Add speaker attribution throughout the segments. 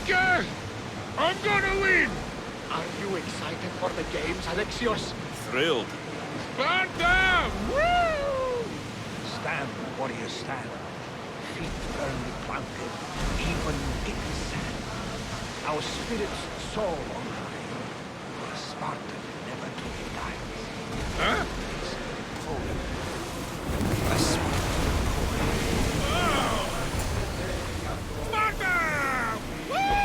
Speaker 1: Okay! I'm gonna win!
Speaker 2: Are you excited for the games, Alexios?
Speaker 3: Thrilled.
Speaker 1: Sparta! Woo!
Speaker 2: Stand, warriors, stand. Feet firmly planted, even in sand. Our spirits soar on high. For a Spartan never truly dies.
Speaker 1: Huh?
Speaker 2: Holy. A Spartan
Speaker 1: Oh! Sparta! Woo!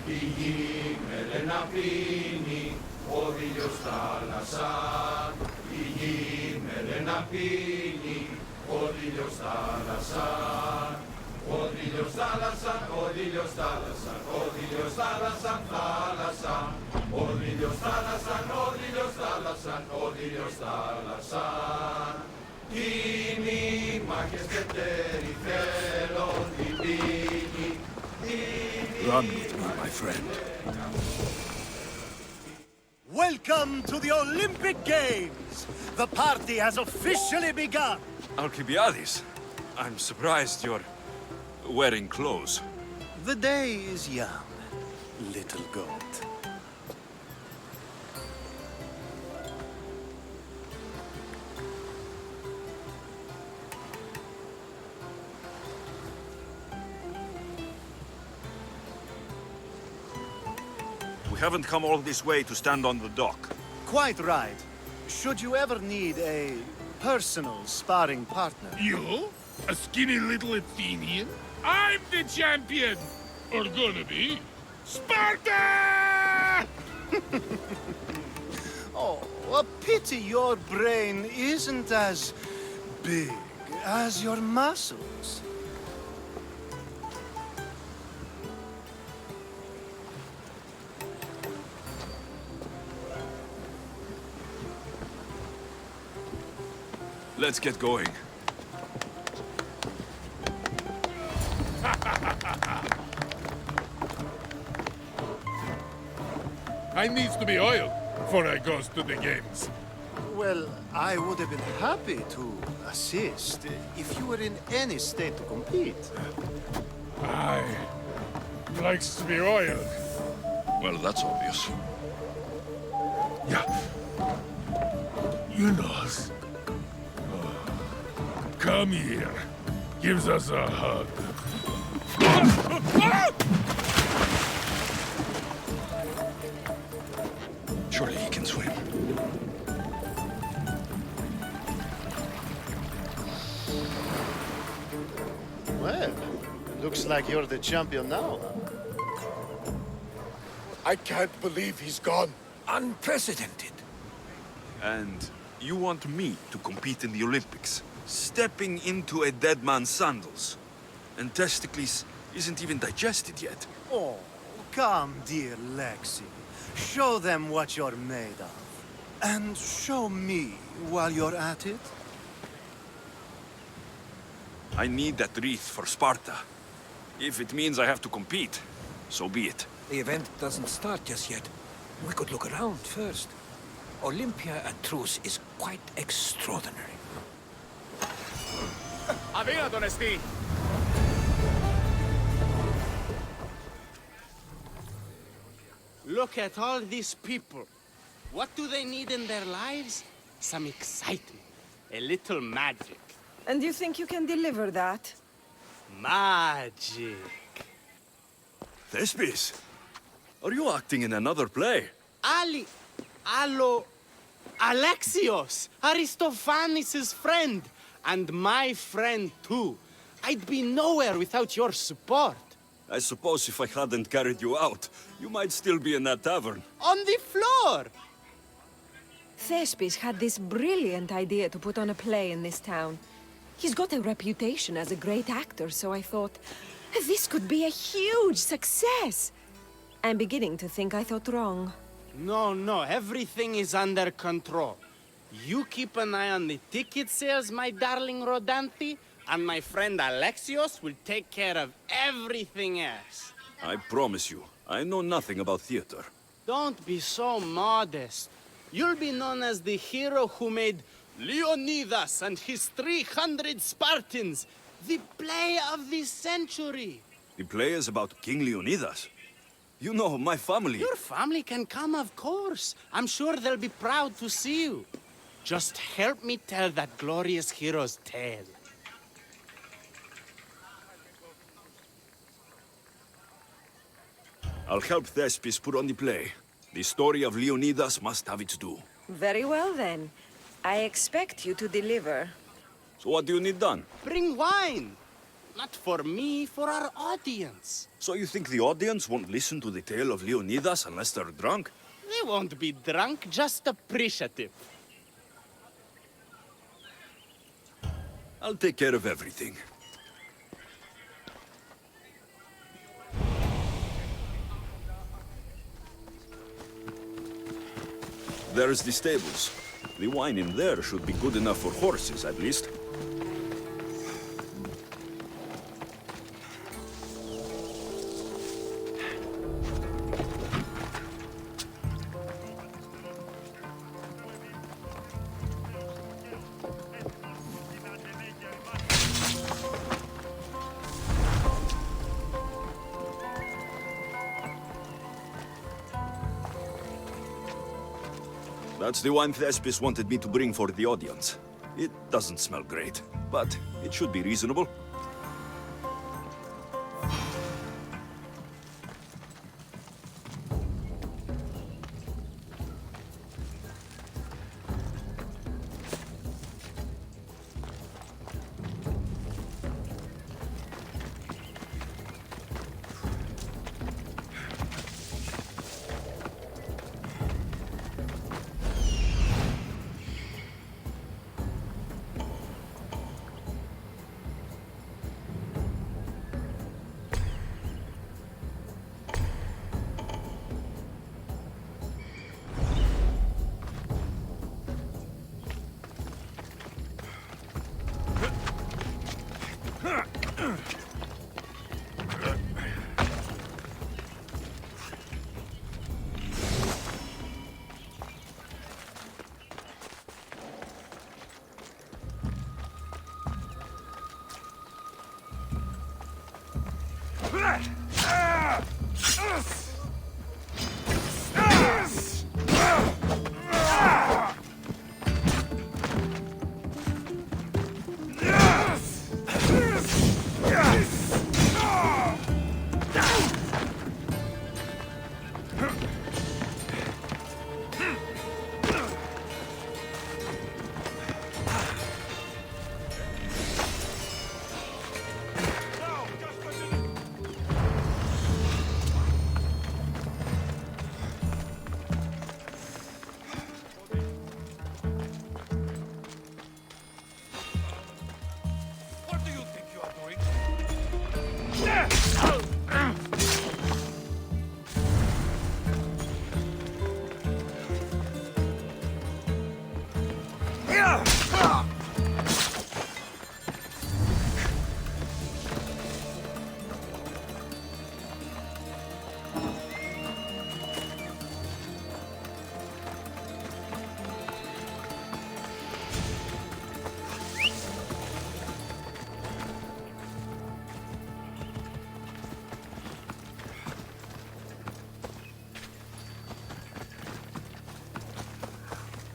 Speaker 4: Πηγή μελεναπίνη, ο δίλιος θάλασσαν. Πηγή μελεναπίνη, ο δίλιος θάλασσαν. Ο δίλιος θάλασσαν, ο δίλιος θάλασσαν, ο δίλιος θάλασσαν, θάλασσαν. Ο δίλιος θάλασσαν, ο δίλιος θάλασσαν, ο δίλιος θάλασσαν. Τίμη μάχες και τέρι θέλουν την πίνη.
Speaker 3: Run with me, my friend.
Speaker 5: Welcome to the Olympic Games! The party has officially begun!
Speaker 3: Alcibiades, I'm surprised you're wearing clothes.
Speaker 5: The day is young, little goat.
Speaker 3: We haven't come all this way to stand on the dock.
Speaker 5: Quite right. Should you ever need a personal sparring partner?
Speaker 1: You? A skinny little Athenian? I'm the champion! Or gonna be. Sparta!
Speaker 5: Oh, a pity your brain isn't as big as your muscles.
Speaker 3: Let's get going.
Speaker 1: I needs to be oiled before I goes to the games.
Speaker 5: Well, I would have been happy to assist if you were in any state to compete.
Speaker 1: Aye. He likes to be oiled.
Speaker 3: Well, that's obvious.
Speaker 1: Yeah. You knows. Come here. Gives us a hug.
Speaker 3: Surely he can swim.
Speaker 5: Well, looks like you're the champion now.
Speaker 2: I can't believe he's gone. Unprecedented.
Speaker 3: And you want me to compete in the Olympics? Stepping into a dead man's sandals. And Testicles isn't even digested yet.
Speaker 5: Oh, come, dear Lexi. Show them what you're made of. And show me while you're at it.
Speaker 3: I need that wreath for Sparta. If it means I have to compete, so be it.
Speaker 6: The event doesn't start just yet. We could look around first. Olympia at truce is quite extraordinary.
Speaker 2: Avina, Odessey!
Speaker 7: Look at all these people. What do they need in their lives? Some excitement. A little magic.
Speaker 8: And you think you can deliver that?
Speaker 7: Magic.
Speaker 3: Thespis, are you acting in another play?
Speaker 7: Alexios, Aristophanes' friend, and my friend too. I'd be nowhere without your support.
Speaker 3: I suppose if I hadn't carried you out, you might still be in that tavern.
Speaker 7: On the floor!
Speaker 8: Thespis had this brilliant idea to put on a play in this town. He's got a reputation as a great actor, so I thought, this could be a huge success. I'm beginning to think I thought wrong.
Speaker 7: No, everything is under control. You keep an eye on the ticket sales, my darling Rodanti, and my friend Alexios will take care of everything else.
Speaker 3: I promise you, I know nothing about theater.
Speaker 7: Don't be so modest. You'll be known as the hero who made Leonidas and his 300 Spartans The play of the century.
Speaker 3: The play is about King Leonidas. You know, my family...
Speaker 7: Your family can come, of course. I'm sure they'll be proud to see you. Just help me tell that glorious hero's tale.
Speaker 3: I'll help Thespis put on the play. The story of Leonidas must have its due.
Speaker 8: Very well, then. I expect you to deliver.
Speaker 3: So what do you need done?
Speaker 7: Bring wine. Not for me, for our audience.
Speaker 3: So you think the audience won't listen to the tale of Leonidas unless they're drunk?
Speaker 7: They won't be drunk, just appreciative.
Speaker 3: I'll take care of everything. There's the stables. The wine in there should be good enough for horses, at least. That's the wine Thespis wanted me to bring for the audience. It doesn't smell great, but it should be reasonable.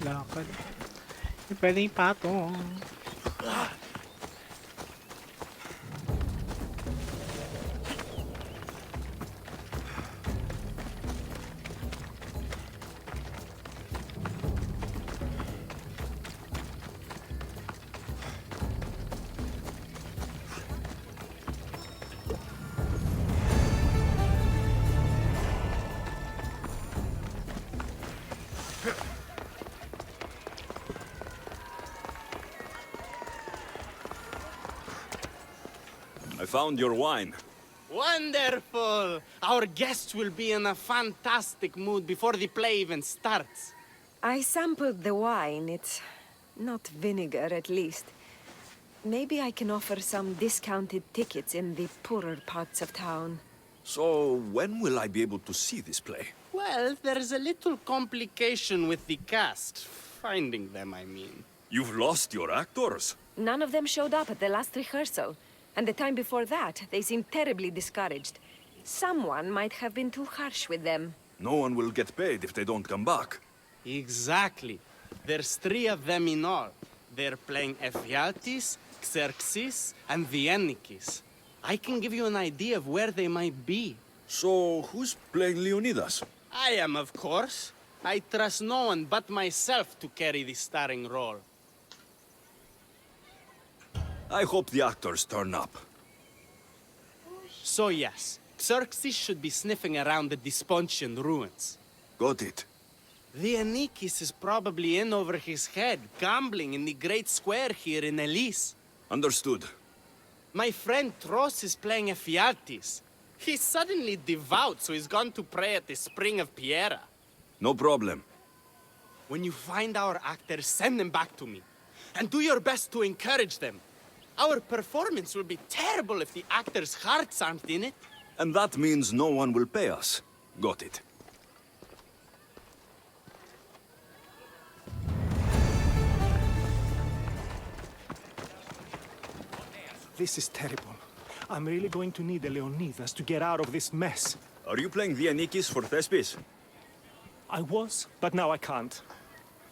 Speaker 9: Lakad. Pwedeng ipatong.
Speaker 3: I found your wine.
Speaker 7: Wonderful! Our guests will be in a fantastic mood before the play even starts.
Speaker 8: I sampled the wine. It's not vinegar, at least. Maybe I can offer some discounted tickets in the poorer parts of town.
Speaker 3: So, when will I be able to see this play?
Speaker 7: Well, there's a little complication with the cast. Finding them, I mean.
Speaker 3: You've lost your actors.
Speaker 8: None of them showed up at the last rehearsal. And the time before that, they seemed terribly discouraged. Someone might have been too harsh with them.
Speaker 3: No one will get paid if they don't come back.
Speaker 7: Exactly. There's 3 of them in all. They're playing Ephialtes, Xerxes, and the Ennikis. I can give you an idea of where they might be.
Speaker 3: So, who's playing Leonidas?
Speaker 7: I am, of course. I trust no one but myself to carry the starring role.
Speaker 3: I hope the actors turn up.
Speaker 7: So yes, Xerxes should be sniffing around the Despontian ruins.
Speaker 3: Got it.
Speaker 7: The Ennikis is probably in over his head, gambling in the great square here in Elise.
Speaker 3: Understood.
Speaker 7: My friend Tros is playing Ephialtes. He's suddenly devout, so he's gone to pray at the spring of Piera.
Speaker 3: No problem.
Speaker 7: When you find our actors, send them back to me. And do your best to encourage them. Our performance will be terrible if the actors' hearts aren't in it.
Speaker 3: And that means no one will pay us. Got it.
Speaker 2: This is terrible. I'm really going to need a Leonidas to get out of this mess.
Speaker 3: Are you playing the Ennikis for Thespis?
Speaker 2: I was, but now I can't.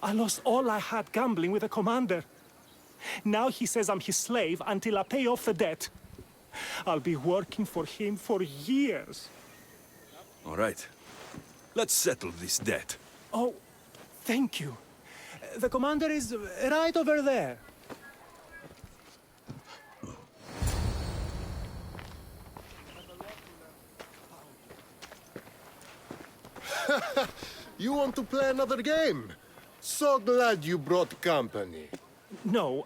Speaker 2: I lost all I had gambling with the commander. Now he says I'm his slave until I pay off the debt. I'll be working for him for years.
Speaker 3: All right. Let's settle this debt.
Speaker 2: Oh, thank you. The commander is right over there.
Speaker 10: You want to play another game? So glad you brought company.
Speaker 2: No,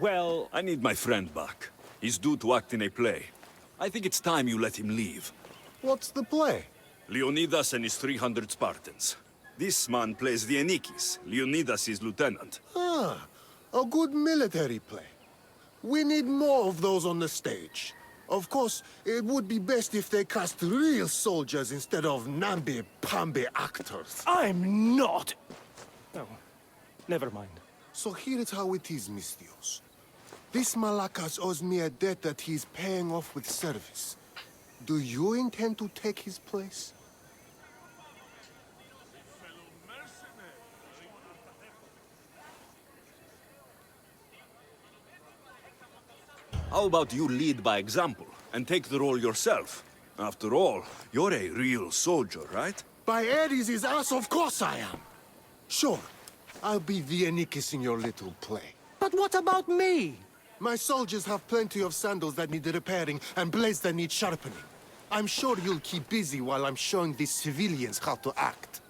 Speaker 2: well...
Speaker 3: I need my friend back. He's due to act in a play. I think it's time you let him leave.
Speaker 10: What's the play?
Speaker 3: Leonidas and his 300 Spartans. This man plays the Ennikis. Leonidas is lieutenant.
Speaker 10: Ah, a good military play. We need more of those on the stage. Of course, it would be best if they cast real soldiers instead of namby-pamby actors.
Speaker 2: I'm not... Oh, never mind.
Speaker 10: So here is how it is, Mistios. This Malakas owes me a debt that he's paying off with service. Do you intend to take his place?
Speaker 3: How about you lead by example and take the role yourself? After all, you're a real soldier, right?
Speaker 10: By Ares' ass, of course I am. Sure, I'll be the Ennikis in your little play.
Speaker 2: But what about me?
Speaker 10: My soldiers have plenty of sandals that need repairing and blades that need sharpening. I'm sure you'll keep busy while I'm showing these civilians how to act.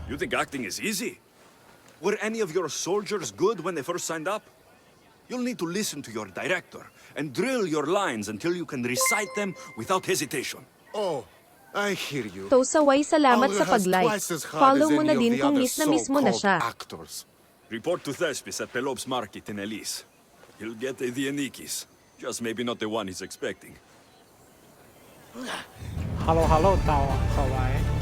Speaker 3: You think acting is easy? Were any of your soldiers good when they first signed up? You'll need to listen to your director and drill your lines until you can recite them without hesitation.
Speaker 10: Oh, I hear you.
Speaker 11: So saway salamat sa
Speaker 10: Alga has
Speaker 11: pag-like.
Speaker 10: twice as hard
Speaker 11: Follow
Speaker 10: as
Speaker 11: mo
Speaker 10: any
Speaker 11: na
Speaker 10: of
Speaker 11: din
Speaker 10: the
Speaker 11: kung
Speaker 10: other
Speaker 11: miss na miss mo na
Speaker 10: so-called
Speaker 11: siya.
Speaker 10: actors.
Speaker 3: Report to Thespis at Pelop's market in Elise. He'll get a the Ennikis. Just maybe not the one he's expecting.
Speaker 9: Halo, tao, kawaii.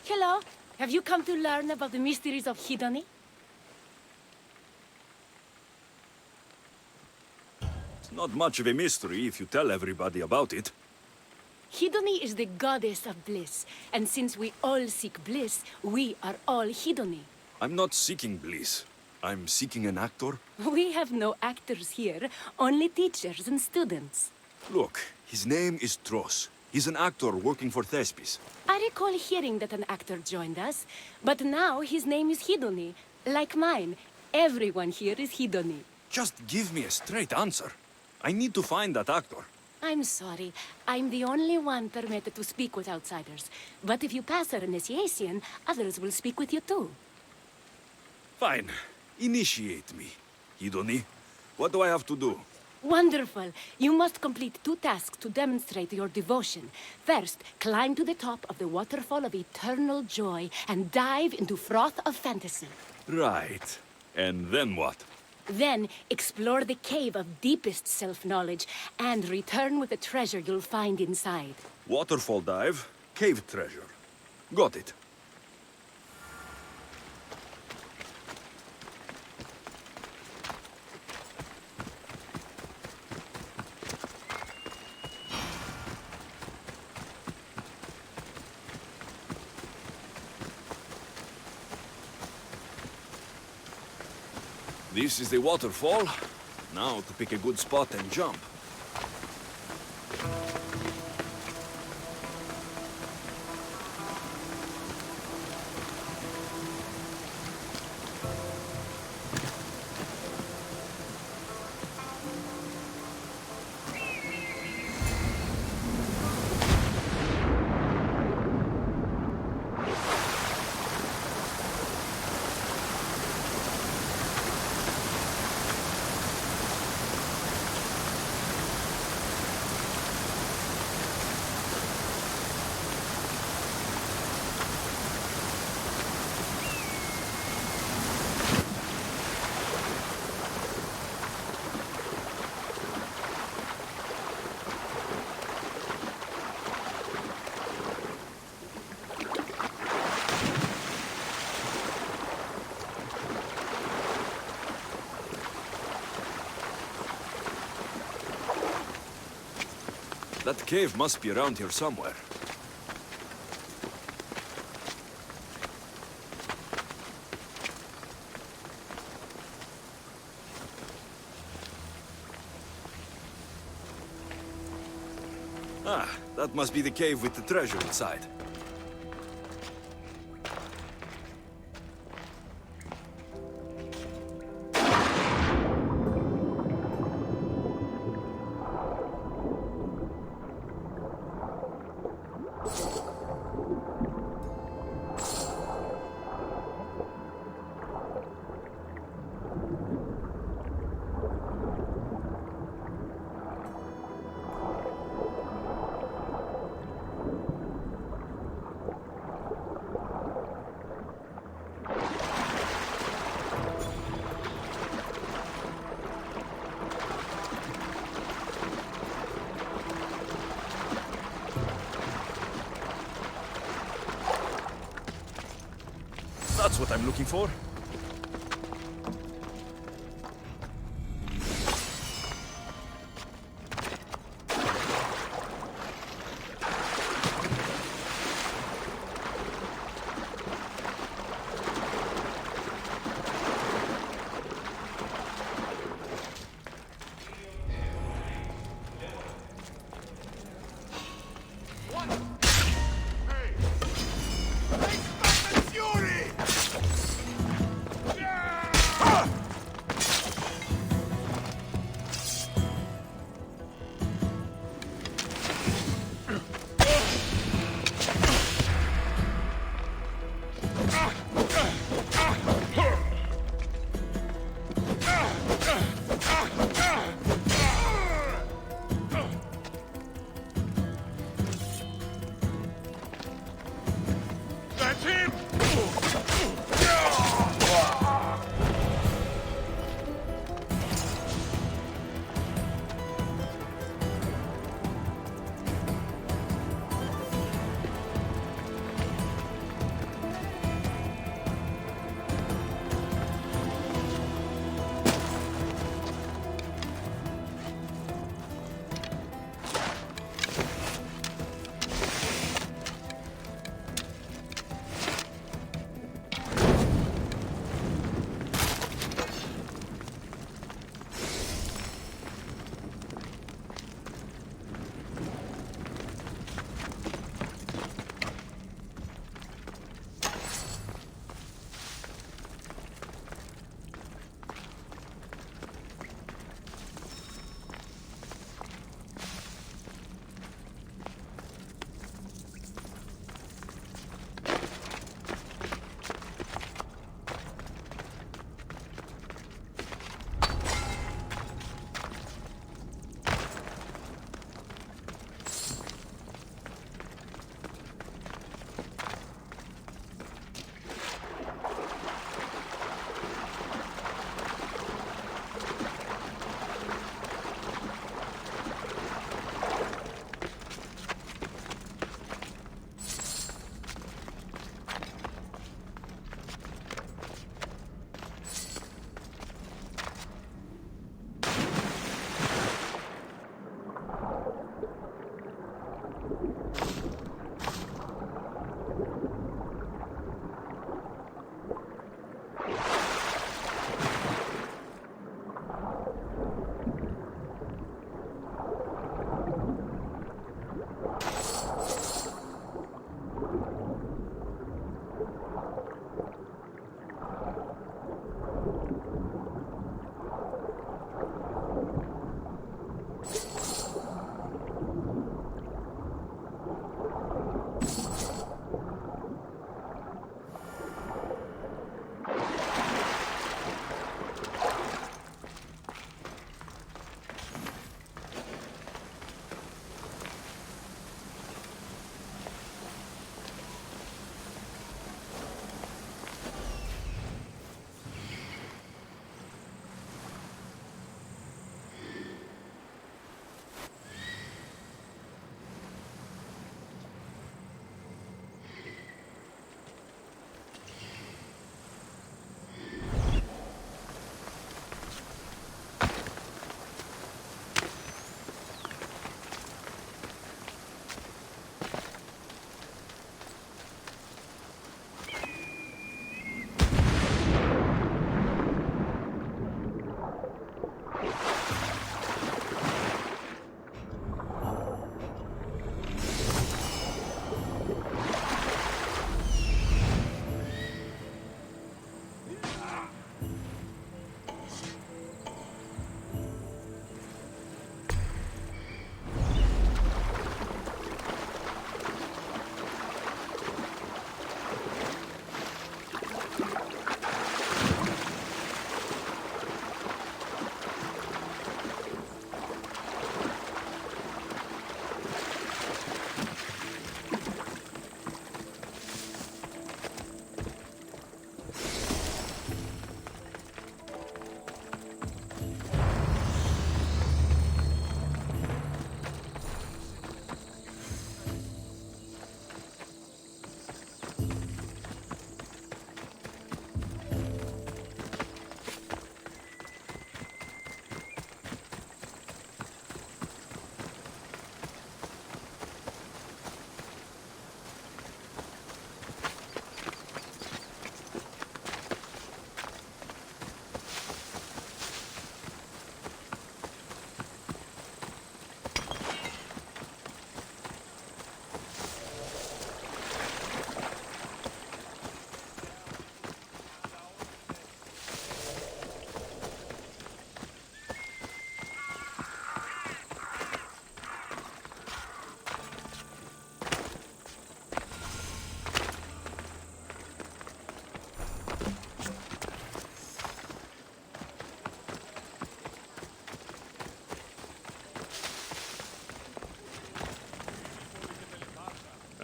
Speaker 12: Hello. Have you come to learn about the mysteries of Hedony?
Speaker 3: It's not much of a mystery if you tell everybody about it.
Speaker 12: Hedony is the goddess of bliss, and since we all seek bliss, we are all Hedony.
Speaker 3: I'm not seeking bliss. I'm seeking an actor.
Speaker 12: We have no actors here, only teachers and students.
Speaker 3: Look, his name is Tros. He's an actor working for Thespis.
Speaker 12: I recall hearing that an actor joined us, but now his name is Hedony. Like mine, everyone here is Hedony.
Speaker 3: Just give me a straight answer. I need to find that actor.
Speaker 12: I'm sorry. I'm the only one permitted to speak with outsiders. But if you pass our initiation, others will speak with you too.
Speaker 3: Fine. Initiate me. Hidoni, what do I have to do?
Speaker 12: Wonderful. You must complete 2 tasks to demonstrate your devotion. First, climb to the top of the waterfall of eternal joy and dive into froth of fantasy.
Speaker 3: Right. And then what?
Speaker 12: Then, explore the cave of deepest self-knowledge and return with the treasure you'll find inside.
Speaker 3: Waterfall dive, cave treasure. Got it. This is the waterfall. Now to pick a good spot and jump. That cave must be around here somewhere. Ah, that must be the cave with the treasure inside. That's what I'm looking for.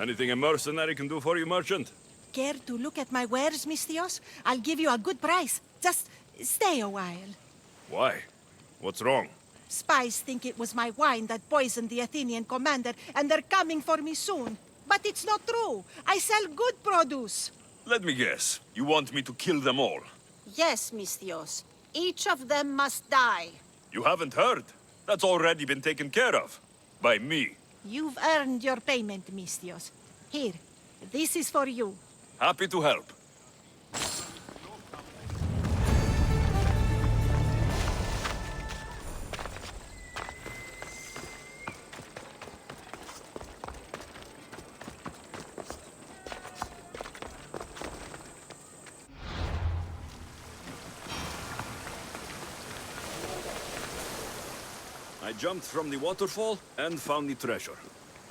Speaker 3: Anything a mercenary can do for you, merchant?
Speaker 11: Care to look at my wares, Mistios? I'll give you a good price. Just stay a while.
Speaker 3: Why? What's wrong?
Speaker 11: Spies think it was my wine that poisoned the Athenian commander, and they're coming for me soon. But it's not true. I sell good produce.
Speaker 3: Let me guess. You want me to kill them all?
Speaker 11: Yes, Mistios. Each of them must die.
Speaker 3: You haven't heard? That's already been taken care of. By me.
Speaker 11: You've earned your payment, Mistios. Here, this is for you.
Speaker 3: Happy to help. I jumped from the waterfall and found the treasure.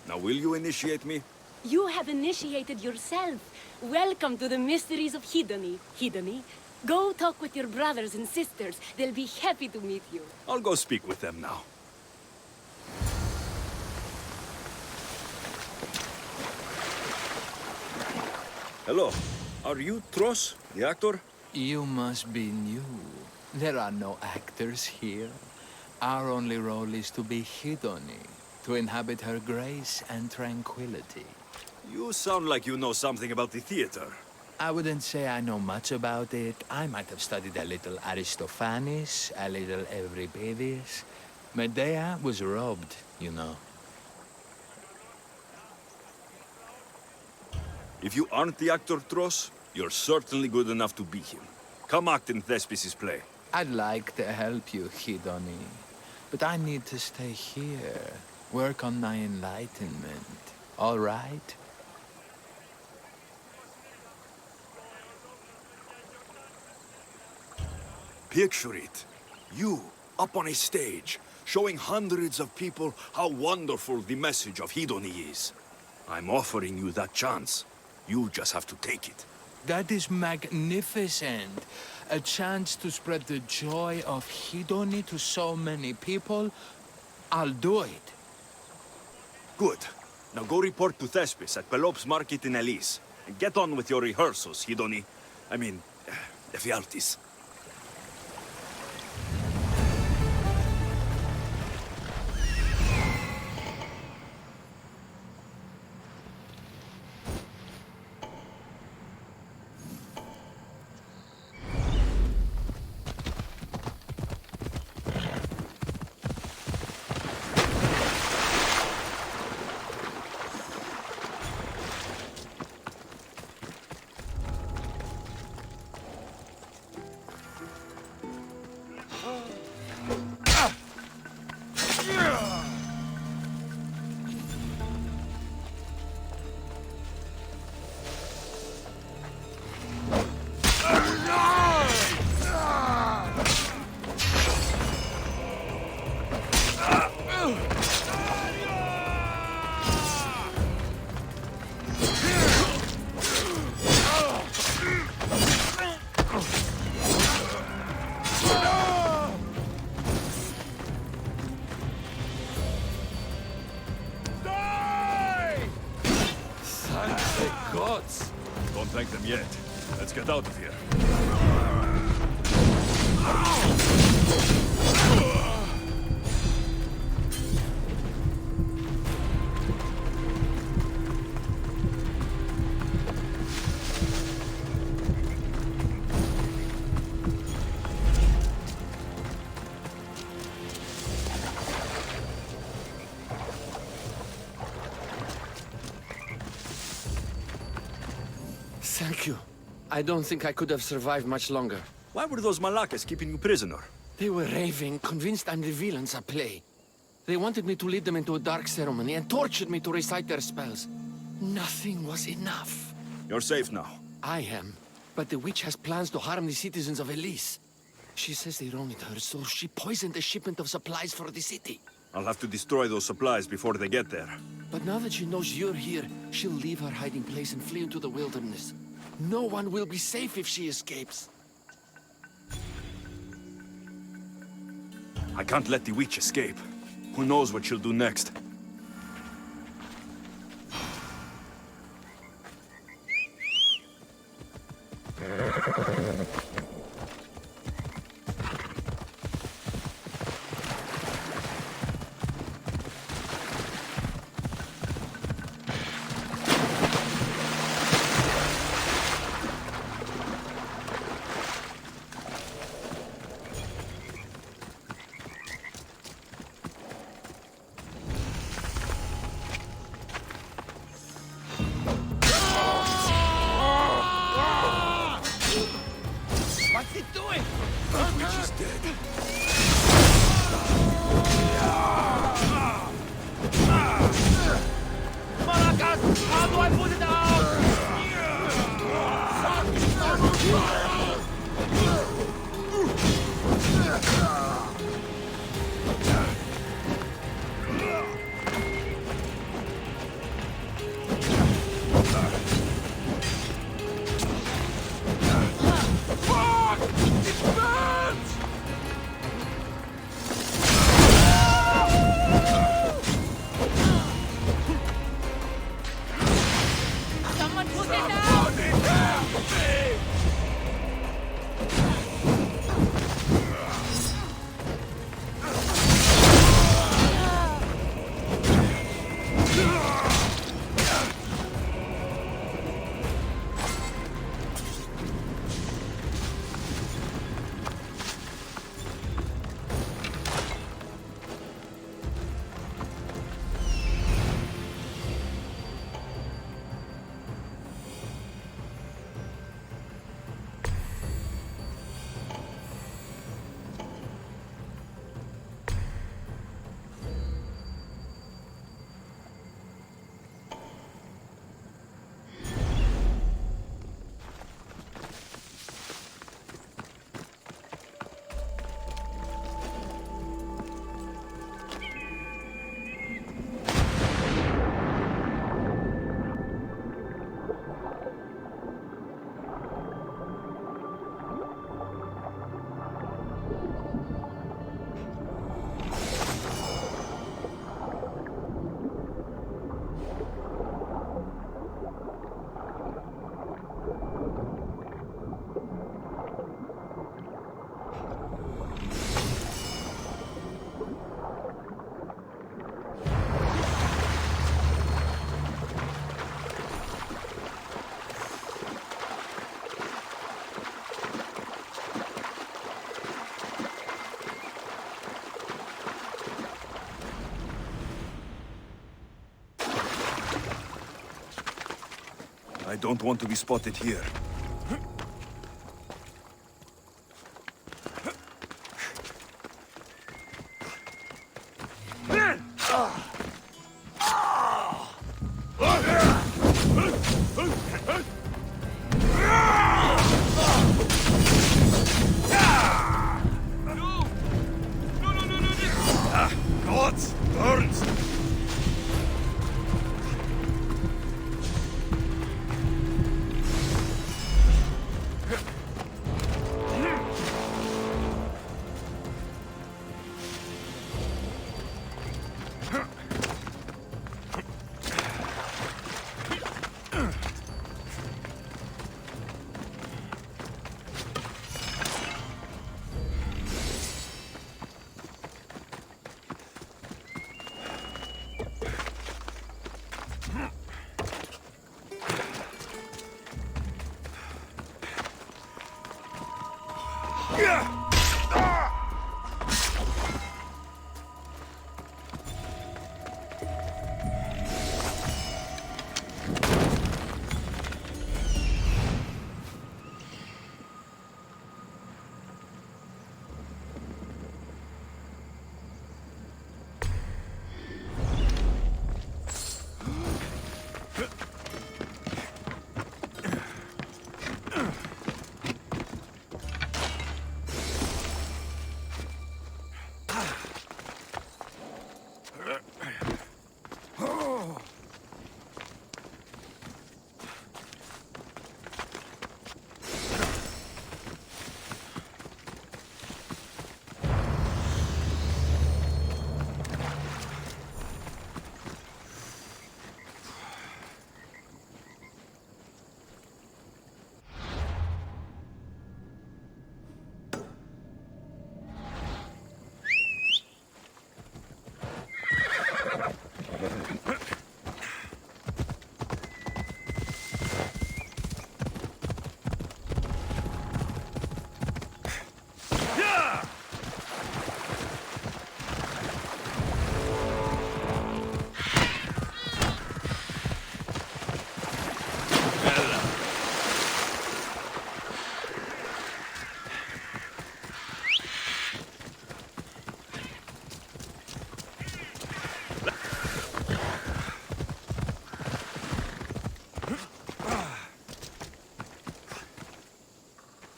Speaker 3: Now will you initiate me?
Speaker 12: You have initiated yourself. Welcome to the mysteries of Hedony. Hedony, go talk with your brothers and sisters. They'll be happy to meet you.
Speaker 3: I'll go speak with them now. Hello. Are you Tros, the actor?
Speaker 13: You must be new. There are no actors here. Our only role is to be Hedony, to inhabit her grace and tranquility.
Speaker 3: You sound like you know something about the theater.
Speaker 13: I wouldn't say I know much about it. I might have studied a little Aristophanes, a little Euripides. Medea was robbed, you know.
Speaker 3: If you aren't the actor Tros, you're certainly good enough to be him. Come act in Thespis' play.
Speaker 13: I'd like to help you, Hedony. But I need to stay here, work on my enlightenment. All right?
Speaker 3: Picture it. You, up on a stage, showing hundreds of people how wonderful the message of Hedony is. I'm offering you that chance. You just have to take it.
Speaker 13: That is magnificent. A chance to spread the joy of Hedony to so many people. I'll do it.
Speaker 3: Good. Now go report to Thespis at Pelops Market in Elise. And get on with your rehearsals, Hedony. I mean, Ephialtes.
Speaker 13: Gods!
Speaker 3: Don't thank them yet. Let's get out of here.
Speaker 14: Thank you. I don't think I could have survived much longer.
Speaker 3: Why were those Malakas keeping you prisoner?
Speaker 14: They were raving, convinced I'm the villains at play. They wanted me to lead them into a dark ceremony and tortured me to recite their spells. Nothing was enough.
Speaker 3: You're safe now.
Speaker 14: I am. But the witch has plans to harm the citizens of Elise. She says they wronged her, so she poisoned a shipment of supplies for the city.
Speaker 3: I'll have to destroy those supplies before they get there.
Speaker 14: But now that she knows you're here, she'll leave her hiding place and flee into the wilderness. No one will be safe if she escapes.
Speaker 3: I can't let the witch escape. Who knows what she'll do next? is dead.
Speaker 14: Maracas! How do I put it out?
Speaker 12: Someone put it out!
Speaker 3: I don't want to be spotted here. Gods! Burns!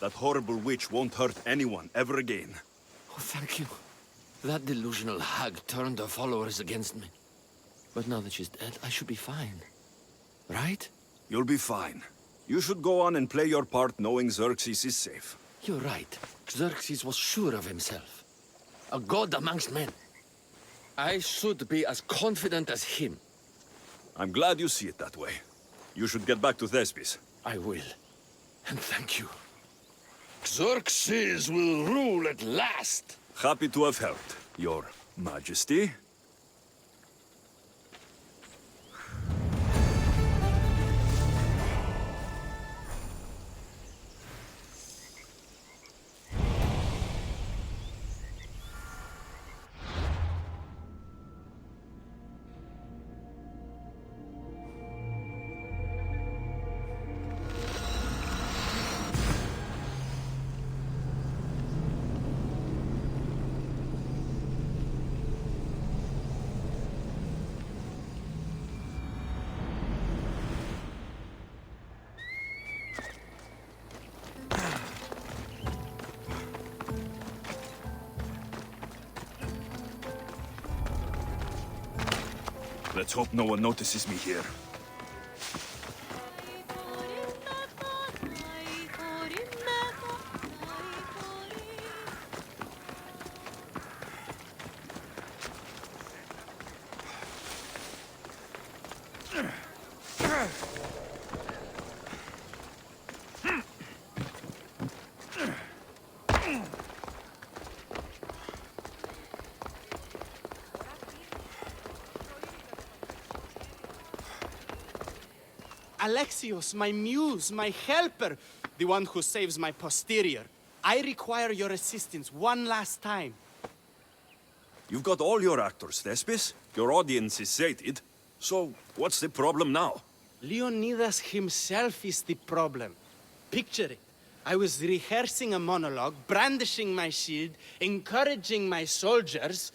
Speaker 3: That horrible witch won't hurt anyone ever again.
Speaker 14: Oh, thank you. That delusional hag turned her followers against me. But now that she's dead, I should be fine. Right?
Speaker 3: You'll be fine. You should go on and play your part knowing Xerxes is safe.
Speaker 14: You're right. Xerxes was sure of himself. A god amongst men. I should be as confident as him.
Speaker 3: I'm glad you see it that way. You should get back to Thespis.
Speaker 14: I will. And thank you. Xerxes will rule at last!
Speaker 3: Happy to have helped, Your Majesty. Let's hope no one notices me here.
Speaker 7: Alexios, my muse, my helper, the one who saves my posterior. I require your assistance one last time.
Speaker 3: You've got all your actors, Thespis. Your audience is sated. So, what's the problem now?
Speaker 7: Leonidas himself is the problem. Picture it. I was rehearsing a monologue, brandishing my shield, encouraging my soldiers.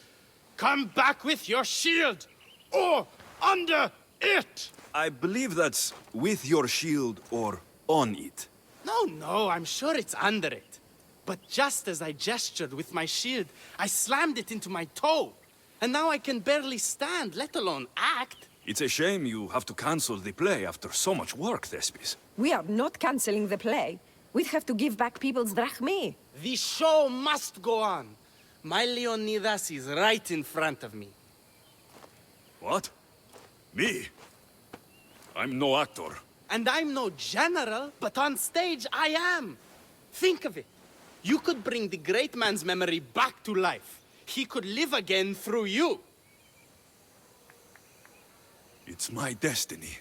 Speaker 7: Come back with your shield! Or under it!
Speaker 3: I believe that's with your shield or on it.
Speaker 7: No, I'm sure it's under it. But just as I gestured with my shield, I slammed it into my toe. And now I can barely stand, let alone act.
Speaker 3: It's a shame you have to cancel the play after so much work, Thespis.
Speaker 8: We are not cancelling the play. We have to give back people's drachmae.
Speaker 7: The show must go on. My Leonidas is right in front of me.
Speaker 3: What? Me? I'm no actor.
Speaker 7: And I'm no general, but on stage I am. Think of it. You could bring the great man's memory back to life. He could live again through you.
Speaker 3: It's my destiny.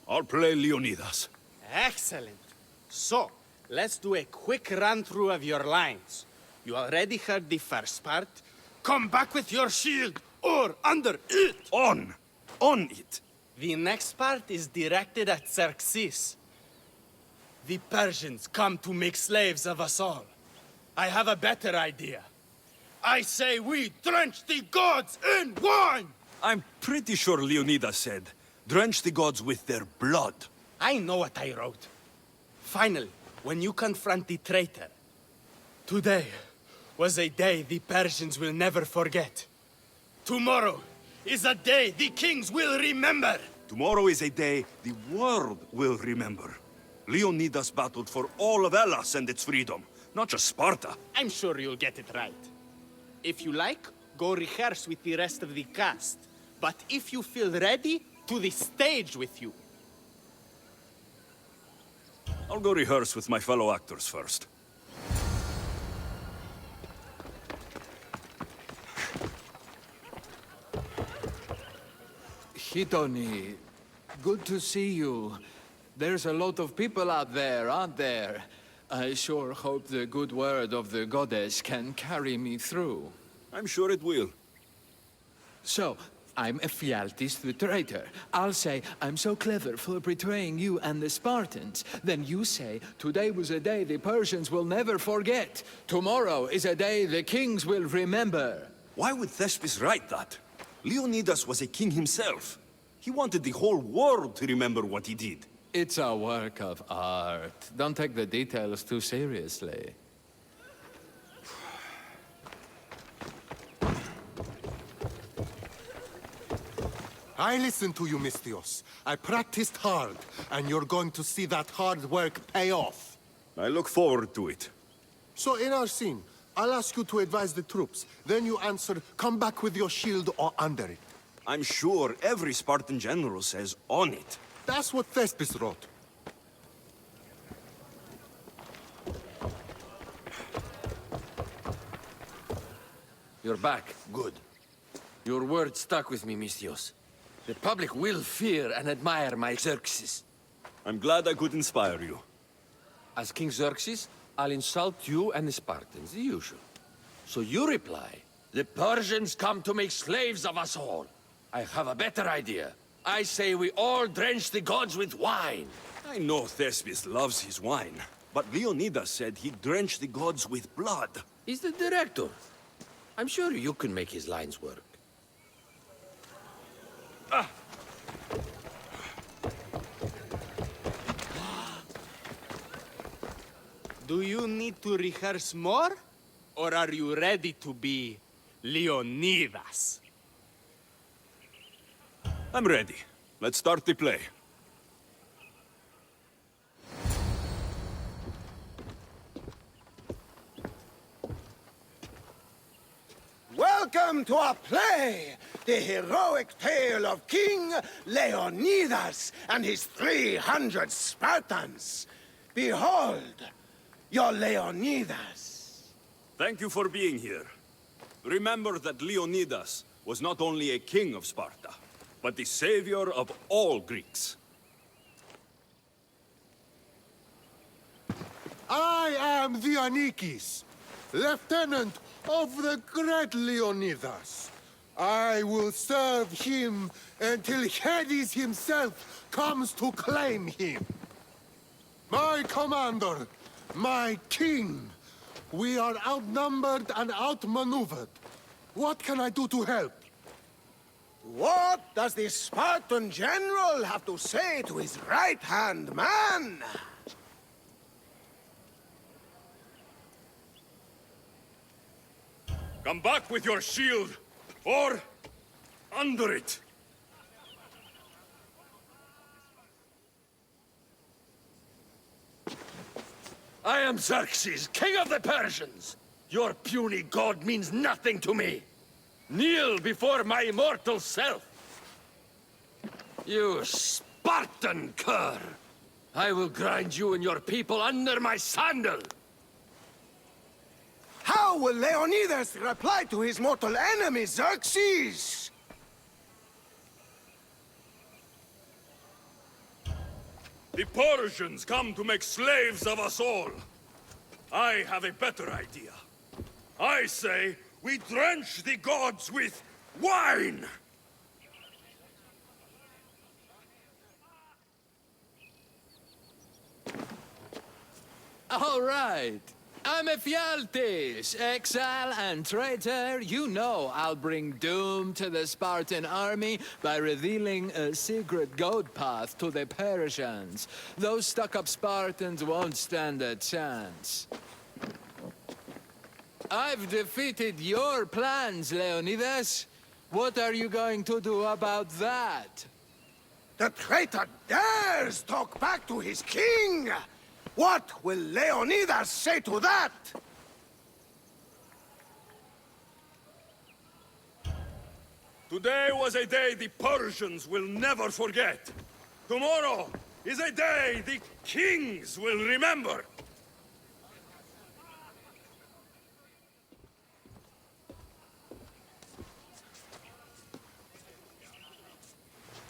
Speaker 3: I'll play Leonidas.
Speaker 7: Excellent. So, let's do a quick run-through of your lines. You already heard the first part. Come back with your shield, or under it!
Speaker 3: On it!
Speaker 7: The next part is directed at Xerxes. The Persians come to make slaves of us all. I have a better idea. I say we drench the gods in wine!
Speaker 3: I'm pretty sure Leonidas said, drench the gods with their blood.
Speaker 7: I know what I wrote. Finally, when you confront the traitor, today was a day the Persians will never forget. Tomorrow is a day the kings will remember.
Speaker 3: Tomorrow is a day the world will remember. Leonidas battled for all of Hellas and its freedom, not just Sparta.
Speaker 7: I'm sure you'll get it right. If you like, go rehearse with the rest of the cast. But if you feel ready, to the stage with you.
Speaker 3: I'll go rehearse with my fellow actors first.
Speaker 13: Hitoni, good to see you. There's a lot of people out there, aren't there? I sure hope the good word of the goddess can carry me through.
Speaker 3: I'm sure it will.
Speaker 13: So, I'm Ephialtes the traitor. I'll say, I'm so clever for betraying you and the Spartans. Then you say, today was a day the Persians will never forget. Tomorrow is a day the kings will remember.
Speaker 3: Why would Thespis write that? Leonidas was a king himself. He wanted the whole world to remember what he did.
Speaker 13: It's a work of art. Don't take the details too seriously.
Speaker 10: I listened to you, Mistios. I practiced hard, and you're going to see that hard work pay off.
Speaker 3: I look forward to it.
Speaker 10: So in our scene, I'll ask you to advise the troops. Then you answer, come back with your shield or under it.
Speaker 3: I'm sure every Spartan general says on it.
Speaker 10: That's what Thespis wrote.
Speaker 14: You're back. Good. Your word stuck with me, Mistios. The public will fear and admire my Xerxes.
Speaker 3: I'm glad I could inspire you.
Speaker 14: As King Xerxes, I'll insult you and the Spartans, the usual. So you reply, the Persians come to make slaves of us all. I have a better idea. I say we all drench the gods with wine.
Speaker 3: I know Thespis loves his wine, but Leonidas said he'd drench the gods with blood.
Speaker 14: He's the director. I'm sure you can make his lines work.
Speaker 7: Do you need to rehearse more? Or are you ready to be Leonidas?
Speaker 3: I'm ready. Let's start the play.
Speaker 2: Welcome to our play, the heroic tale of King Leonidas and his 300 Spartans. Behold, your Leonidas.
Speaker 3: Thank you for being here. Remember that Leonidas was not only a king of Sparta, but the savior of all Greeks.
Speaker 10: I am Dionychus, lieutenant of the great Leonidas. I will serve him until Hades himself comes to claim him. My commander, my king, we are outnumbered and outmaneuvered. What can I do to help?
Speaker 2: What does the Spartan general have to say to his right-hand man?
Speaker 3: Come back with your shield, or under it.
Speaker 14: I am Xerxes, king of the Persians. Your puny god means nothing to me. Kneel before my immortal self. You Spartan cur! I will grind you and your people under my sandal.
Speaker 2: How will Leonidas reply to his mortal enemy, Xerxes?
Speaker 3: The Persians come to make slaves of us all. I have a better idea. I say we drench the gods with wine!
Speaker 13: All right. I'm Ephialtes, exile and traitor. You know I'll bring doom to the Spartan army by revealing a secret goat path to the Persians. Those stuck-up Spartans won't stand a chance. I've defeated your plans, Leonidas. What are you going to do about that?
Speaker 2: The traitor dares talk back to his king! What will Leonidas say to that?
Speaker 3: Today was a day the Persians will never forget. Tomorrow is a day the kings will remember.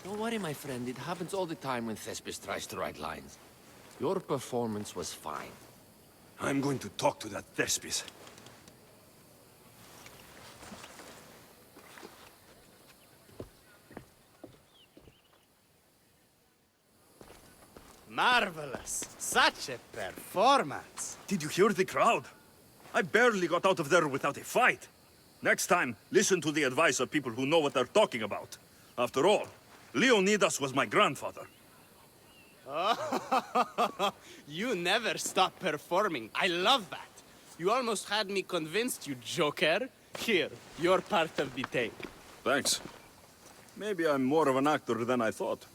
Speaker 14: Don't worry, my friend. It happens all the time when Thespis tries to write lines. Your performance was fine.
Speaker 3: I'm going to talk to that Thespis.
Speaker 7: Marvelous. Such a performance.
Speaker 3: Did you hear the crowd? I barely got out of there without a fight. Next time, listen to the advice of people who know what they're talking about. After all, Leonidas was my grandfather.
Speaker 7: Oh, you never stop performing. I love that. You almost had me convinced, you joker. Here, you're part of the take.
Speaker 3: Thanks. Maybe I'm more of an actor than I thought.